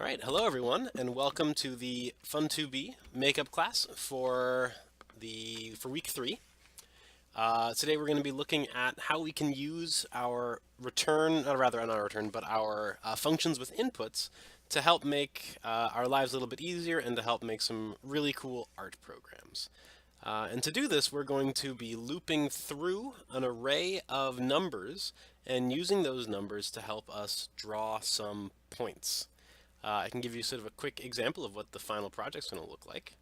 All right, hello everyone, and welcome to the Fun2b makeup class for week 3. Today we're going to be looking at how we can use our return, or rather not our return, but our functions with inputs to help make our lives a little bit easier and to help make some really cool art programs. And to do this, we're going to be looping through an array of numbers and using those numbers to help us draw some points. I can give you sort of a quick example of what the final project's going to look like.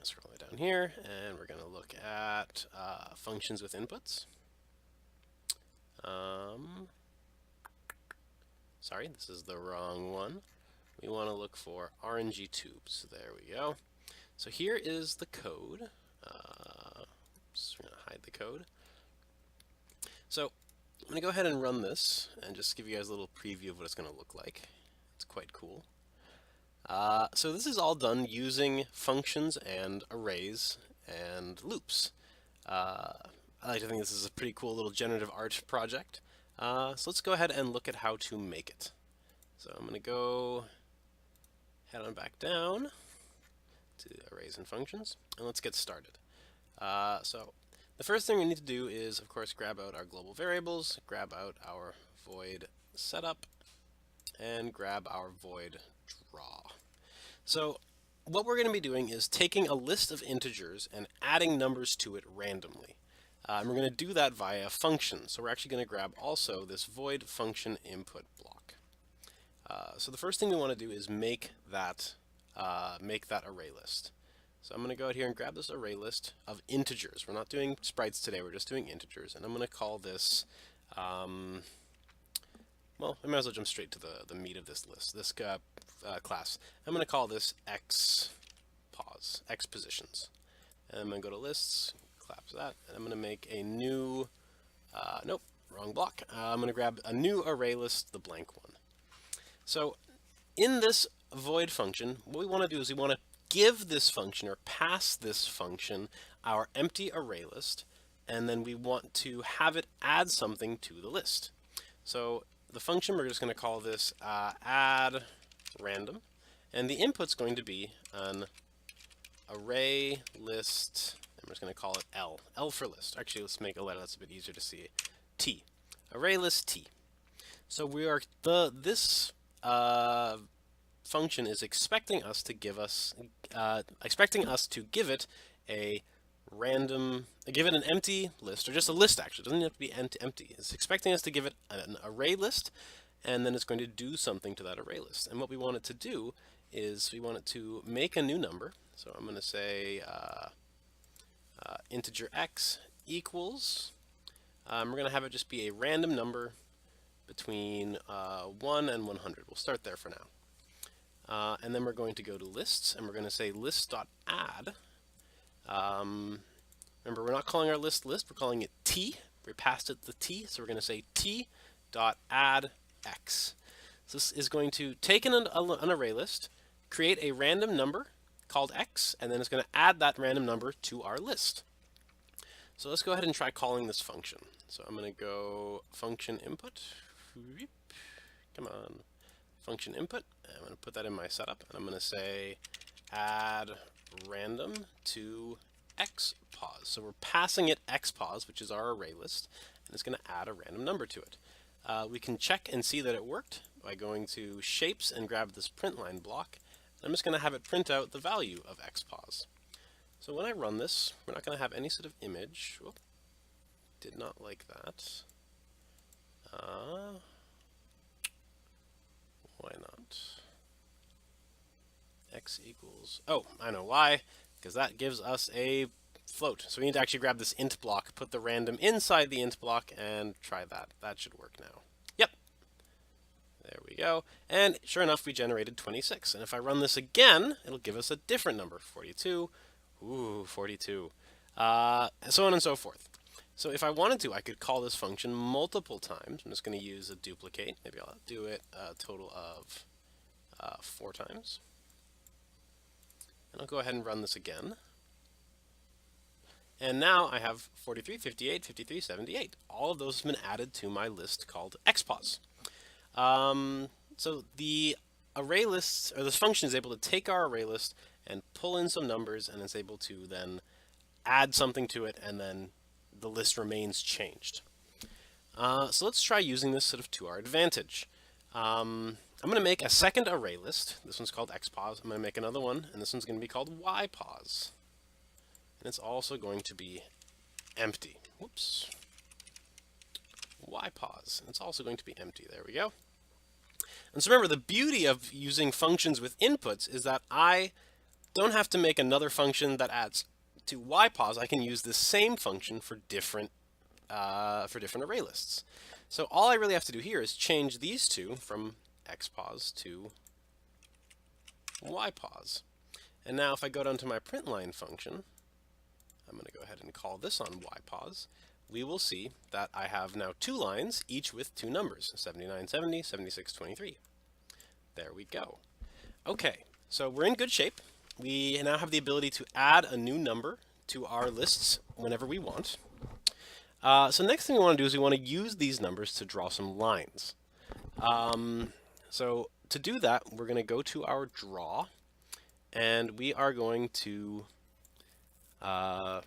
Scroll way down here, and we're going to look at functions with inputs. Sorry, this is the wrong one. We want to look for RNG tubes. There we go. So here is the code. We're going to hide the code. So I'm going to go ahead and run this and just give you guys a little preview of what it's going to look like. It's quite cool. So this is all done using functions and arrays and loops. I like to think this is a pretty cool little generative art project. So let's go ahead and look at how to make it. So I'm going to go head on back down to arrays and functions, and let's get started. So the first thing we need to do is, of course, grab out our global variables, grab out our void setup, and grab our void draw. So what we're going to be doing is taking a list of integers and adding numbers to it randomly. And we're going to do that via a function. So we're actually going to grab also this void function input block. So the first thing we want to do is make that array list. So I'm going to go out here and grab this array list of integers. We're not doing sprites today, we're just doing integers. And I'm going to call this well, I might as well jump straight to the meat of this list, this class. I'm going to call this x positions. And I'm going to go to lists, collapse that, and I'm going to make a new, nope, wrong block. I'm going to grab a new array list, the blank one. So in this void function, what we want to do is we want to give this function or pass this function our empty array list, and then we want to have it add something to the list. So the function, we're just going to call this add random, and the input's going to be an array list, and we're just going to call it L for list. Actually, let's make a letter that's a bit easier to see. T, array list T. So we are this function is expecting us to give it a random, give it an empty list, or just a list actually. It doesn't have to be empty. It's expecting us to give it an array list, and then it's going to do something to that array list. And what we want it to do is we want it to make a new number. So I'm going to say integer x equals, we're going to have it just be a random number between 1 and 100. We'll start there for now. And then we're going to go to lists, and we're going to say list.add. Remember, we're not calling our list, we're calling it t. We passed it the t, so we're going to say t.add x. So this is going to take an array list, create a random number called x, and then it's going to add that random number to our list. So let's go ahead and try calling this function. So I'm going to go function input. Come on. Function input. I'm going to put that in my setup, and I'm going to say add random to xpos. So we're passing it xpos, which is our array list, and it's going to add a random number to it. We can check and see that it worked by going to shapes and grab this print line block. I'm just going to have it print out the value of xpos. So when I run this, we're not going to have any sort of image. Whoop, did not like that. Why not? X equals, oh, I know why, because that gives us a float. So we need to actually grab this int block, put the random inside the int block, and try that. That should work now. Yep. There we go. And sure enough, we generated 26. And if I run this again, it'll give us a different number, 42. Ooh, 42. So on and so forth. So if I wanted to, I could call this function multiple times. I'm just going to use a duplicate. Maybe I'll do it a total of 4 times. And I'll go ahead and run this again. And now I have 43, 58, 53, 78. All of those have been added to my list called xpos. So the array lists, or this function is able to take our array list and pull in some numbers, and it's able to then add something to it, and then the list remains changed. So let's try using this sort of to our advantage. I'm going to make a second array list. This one's called xpos. I'm going to make another one, and this one's going to be called ypos. And it's also going to be empty. Whoops. Ypos. And it's also going to be empty. There we go. And so remember, the beauty of using functions with inputs is that I don't have to make another function that adds to ypos. I can use this same function for different array lists. So all I really have to do here is change these two from xpos to ypos. And now if I go down to my printline function, I'm going to go ahead and call this on ypos. We will see that I have now two lines, each with two numbers, 7970, 7623. There we go. Okay, so we're in good shape. We now have the ability to add a new number to our lists whenever we want. So next thing we want to do is we want to use these numbers to draw some lines. So to do that, we're going to go to our draw, and we are going to, well,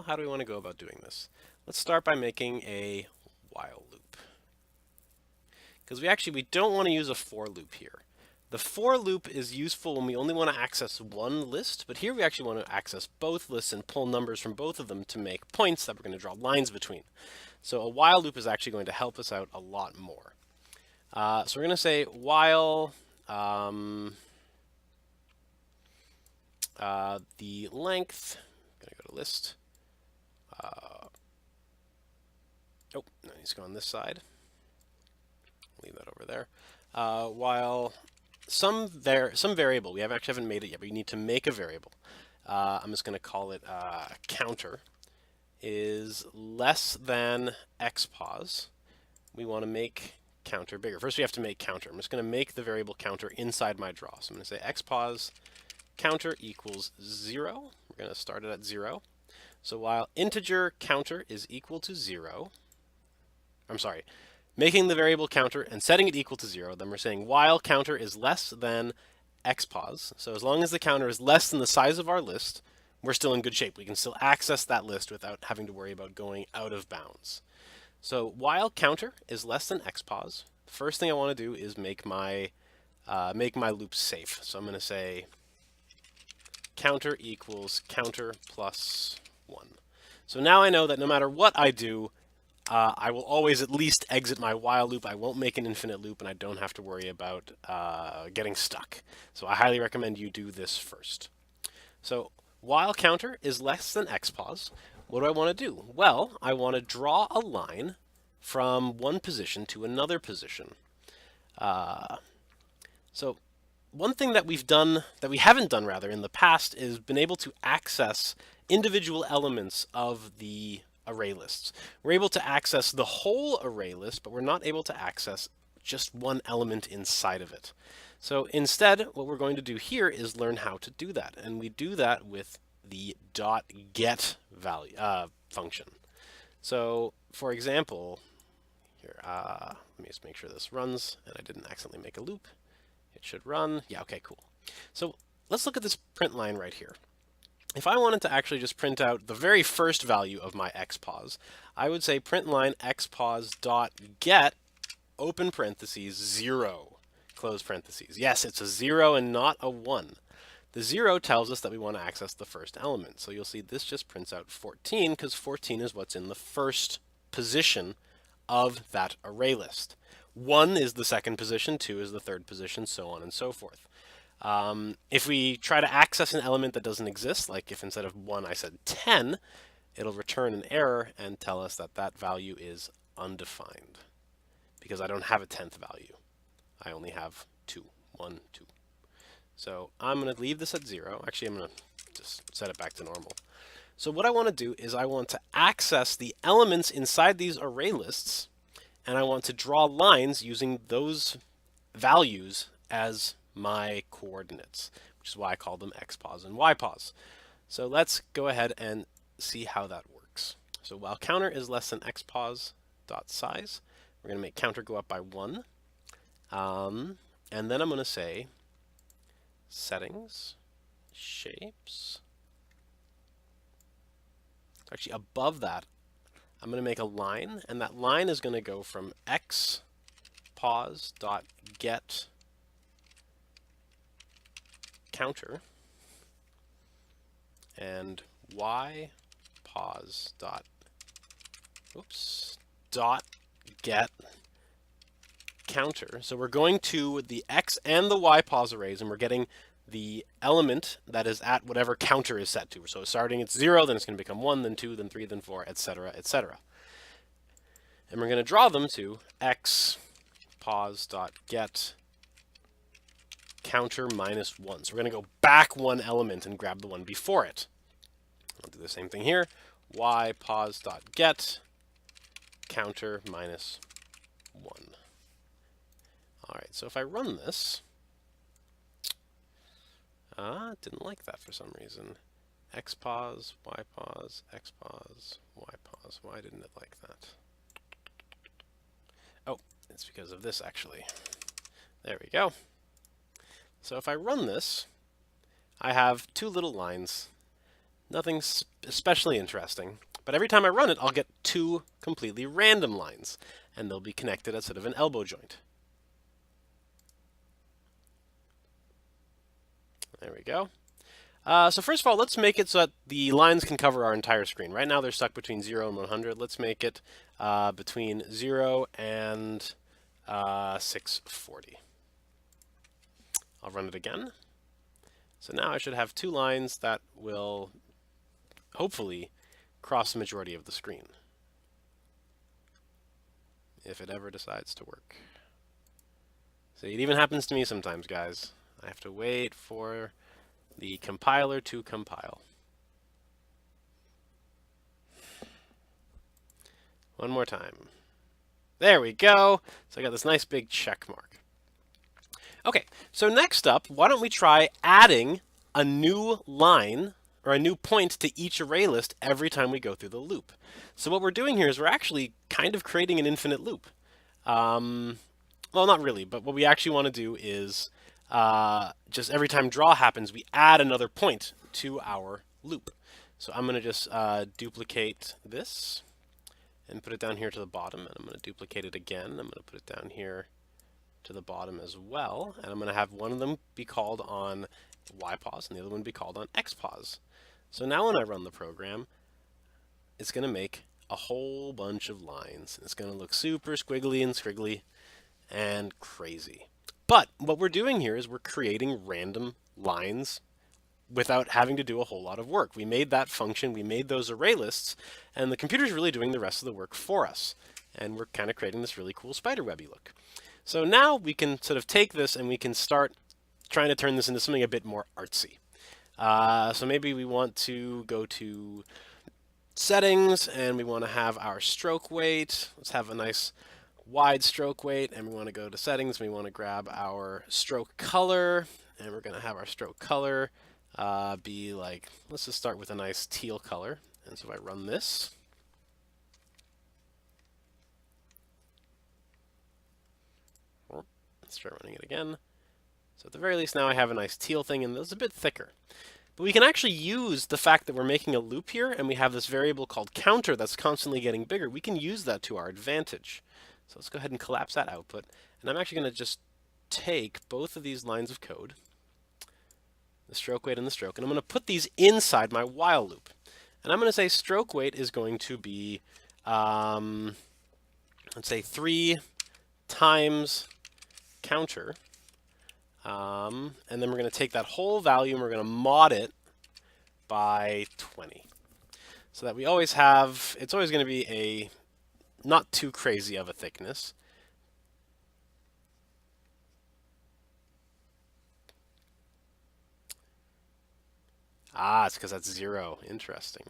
how do we want to go about doing this? Let's start by making a while loop. Because we don't want to use a for loop here. The for loop is useful when we only want to access one list, but here we actually want to access both lists and pull numbers from both of them to make points that we're going to draw lines between. So a while loop is actually going to help us out a lot more. So we're going to say while the length, I'm going to go to list. Oh, no, it needs to go on this side. Leave that over there. While some variable, we haven't made it yet, but we need to make a variable. I'm just going to call it counter, is less than xpos. We want to make counter bigger. First we have to make counter. I'm just going to make the variable counter inside my draw. So I'm going to say xpos counter equals 0. We're going to start it at 0. So while integer counter is equal to 0, I'm sorry, making the variable counter and setting it equal to 0, then we're saying while counter is less than xpos. So as long as the counter is less than the size of our list, we're still in good shape. We can still access that list without having to worry about going out of bounds. So while counter is less than xpos, the first thing I want to do is make my loop safe. So I'm going to say counter equals counter plus 1. So now I know that no matter what I do, I will always at least exit my while loop. I won't make an infinite loop, and I don't have to worry about getting stuck. So I highly recommend you do this first. So while counter is less than xpos, what do I want to do? Well, I want to draw a line from one position to another position. So one thing that we haven't done in the past is been able to access individual elements of the array lists. We're able to access the whole array list, but we're not able to access just one element inside of it. So instead, what we're going to do here is learn how to do that, and we do that with the .get value function. So for example, here, let me just make sure this runs and I didn't accidentally make a loop. It should run. Yeah, okay, cool. So let's look at this print line right here. If I wanted to actually just print out the very first value of my xpos, I would say print line xpos dot get open parentheses 0 close parentheses. Yes, it's a 0 and not a 1. The 0 tells us that we want to access the first element. So you'll see this just prints out 14 because 14 is what's in the first position of that array list. 1 is the second position, 2 is the third position, so on and so forth. If we try to access an element that doesn't exist, like if instead of 1 I said 10, it'll return an error and tell us that that value is undefined because I don't have a 10th value. I only have 2, 1, 2. So I'm going to leave this at 0. Actually, I'm going to just set it back to normal. So what I want to do is I want to access the elements inside these array lists, and I want to draw lines using those values as my coordinates, which is why I call them xpos and ypos. So let's go ahead and see how that works. So while counter is less than xpos dot size, we're going to make counter go up by 1. And then I'm going to say settings, shapes. Actually, above that, I'm going to make a line, and that line is going to go from x pause.get counter and y pause dot get counter. So we're going to the x and the y pause arrays, and we're getting the element that is at whatever counter is set to. So starting at 0, then it's going to become 1, then 2, then 3, then 4, etc., etc. And we're going to draw them to x pause.get counter minus 1. So we're going to go back one element and grab the one before it. I'll do the same thing here. Y pause.get counter minus 1. All right, so if I run this, didn't like that for some reason. X pause, Y pause, X pause, Y pause. Why didn't it like that? Oh, it's because of this actually. There we go. So if I run this, I have two little lines. Nothing especially interesting. But every time I run it, I'll get two completely random lines, and they'll be connected at sort of an elbow joint. There we go. So first of all, let's make it so that the lines can cover our entire screen. Right now they're stuck between 0 and 100. Let's make it between 0 and 640. I'll run it again. So now I should have two lines that will hopefully cross the majority of the screen, if it ever decides to work. So it even happens to me sometimes, guys. I have to wait for the compiler to compile. One more time. There we go. So I got this nice big check mark. Okay, so next up, why don't we try adding a new line or a new point to each array list every time we go through the loop. So what we're doing here is we're actually kind of creating an infinite loop. Well, not really, but what we actually want to do is just every time draw happens, we add another point to our loop. So I'm going to just duplicate this and put it down here to the bottom, and I'm going to duplicate it again. I'm going to put it down here to the bottom as well, and I'm going to have one of them be called on Y pause and the other one be called on X pause. So now when I run the program, it's going to make a whole bunch of lines. It's going to look super squiggly and scriggly and crazy. But what we're doing here is we're creating random lines without having to do a whole lot of work. We made that function, we made those array lists, and the computer's really doing the rest of the work for us. And we're kind of creating this really cool spiderwebby look. So now we can sort of take this and we can start trying to turn this into something a bit more artsy. So maybe we want to go to settings and we want to have our stroke weight. Let's have a nice wide stroke weight, and we want to go to settings. We want to grab our stroke color, and we're going to have our stroke color be like, let's just start with a nice teal color. And so if I run this, let's try running it again. So at the very least now I have a nice teal thing, and it's a bit thicker. But we can actually use the fact that we're making a loop here, and we have this variable called counter that's constantly getting bigger. We can use that to our advantage. So let's go ahead and collapse that output. And I'm actually going to just take both of these lines of code, the stroke weight and the stroke, and I'm going to put these inside my while loop. And I'm going to say stroke weight is going to be, let's say 3 times counter. And then we're going to take that whole value and we're going to mod it by 20. So that we always have, it's always going to be a not too crazy of a thickness. It's because that's 0. Interesting.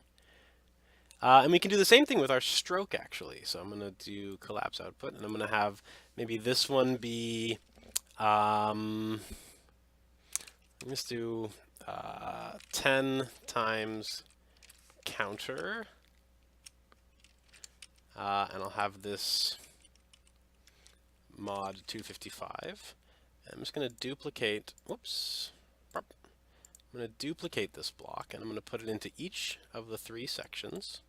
And we can do the same thing with our stroke, actually. So I'm going to do collapse output, and I'm going to have maybe this one be, let's do 10 times counter. And I'll have this mod 255. I'm just going to duplicate, whoops, I'm going to duplicate this block and I'm going to put it into each of the 3 sections.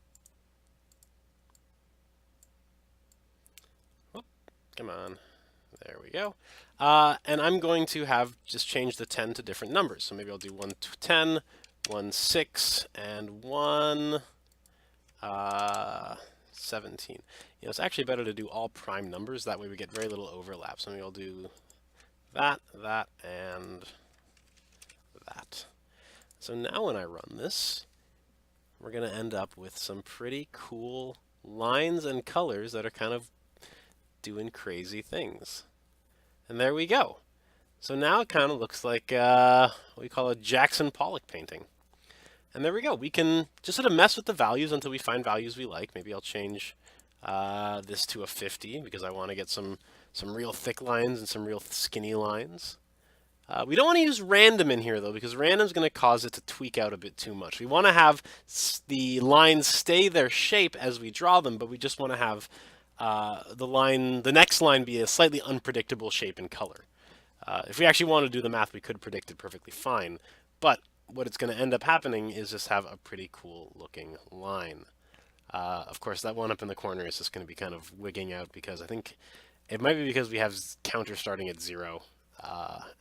Whoop, come on, there we go. And I'm going to have just change the 10 to different numbers. So maybe I'll do 1 to 10, 1 6, and 1 17. You know, it's actually better to do all prime numbers. That way we get very little overlap. So maybe I'll do that, that, and that. So now when I run this, we're going to end up with some pretty cool lines and colors that are kind of doing crazy things. And there we go. So now it kind of looks like what we call a Jackson Pollock painting. And there we go. We can just sort of mess with the values until we find values we like. Maybe I'll change this to a 50 because I want to get some real thick lines and some real skinny lines. We don't want to use random in here, though, because random is going to cause it to tweak out a bit too much. We want to have the lines stay their shape as we draw them, but we just want to have the next line be a slightly unpredictable shape and color. If we actually want to do the math, we could predict it perfectly fine. But what it's going to end up happening is just have a pretty cool looking line. Of course, that one up in the corner is just going to be kind of wigging out because I think it might be because we have counter starting at 0.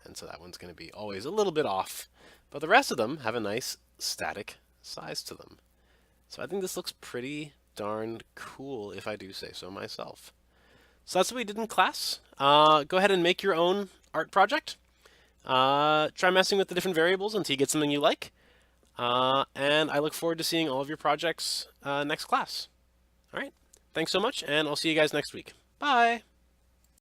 And so that one's going to be always a little bit off. But the rest of them have a nice static size to them. So I think this looks pretty darn cool if I do say so myself. So that's what we did in class. Go ahead and make your own art project. Try messing with the different variables until you get something you like. And I look forward to seeing all of your projects next class. All right. Thanks so much, and I'll see you guys next week. Bye.